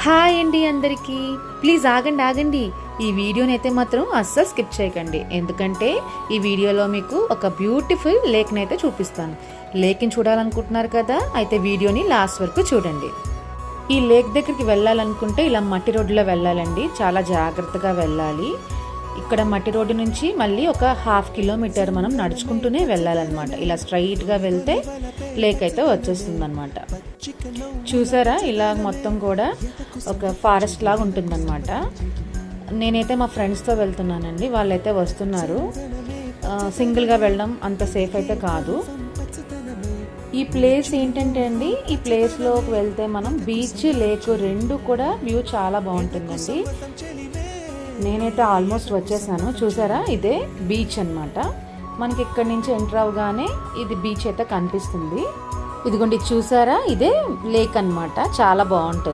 Hi అండి అందరికీ. Please ఆగండి. ఈ వీడియోని అయితే మాత్రం అస్సలు స్కిప్ చేయకండి, ఎందుకంటే ఈ వీడియోలో మీకు ఒక బ్యూటిఫుల్ లేక్ని అయితే చూపిస్తాను. లేక్ని చూడాలనుకుంటున్నారు కదా, అయితే వీడియోని లాస్ట్ వరకు చూడండి. ఈ లేక్ దగ్గరికి వెళ్ళాలనుకుంటే ఇలా మట్టి రోడ్డులో వెళ్ళాలండి, చాలా జాగ్రత్తగా వెళ్ళాలి. ఇక్కడ మట్టి రోడ్డు నుంచి మళ్ళీ ఒక 1/2 కిలోమీటర్ మనం నడుచుకుంటూనే వెళ్ళాలన్నమాట. ఇలా స్ట్రైట్గా వెళ్తే లేక్ అయితే వచ్చేస్తుంది అనమాట. చూసారా, ఇలా మొత్తం కూడా ఒక ఫారెస్ట్ లాగా ఉంటుందన్నమాట. నేనైతే మా ఫ్రెండ్స్తో వెళ్తున్నానండి, వాళ్ళైతే వస్తున్నారు. సింగిల్గా వెళ్ళడం అంత సేఫ్ అయితే కాదు. ఈ ప్లేస్ ఏంటంటే అండి, ఈ ప్లేస్లోకి వెళ్తే మనం బీచ్ లేక్ రెండు కూడా వ్యూ చాలా బాగుంటుందండి. నేనైతే ఆల్మోస్ట్ వచ్చేసాను. చూసారా, ఇదే బీచ్ అన్నమాట. మనకి ఇక్కడి నుంచి ఎంటర్ అవగానే ఇది బీచ్ అయితే కనిపిస్తుంది. ఇదిగోండి, చూసారా, ఇదే లేక్ అన్నమాట. చాలా బాగుంటుంది.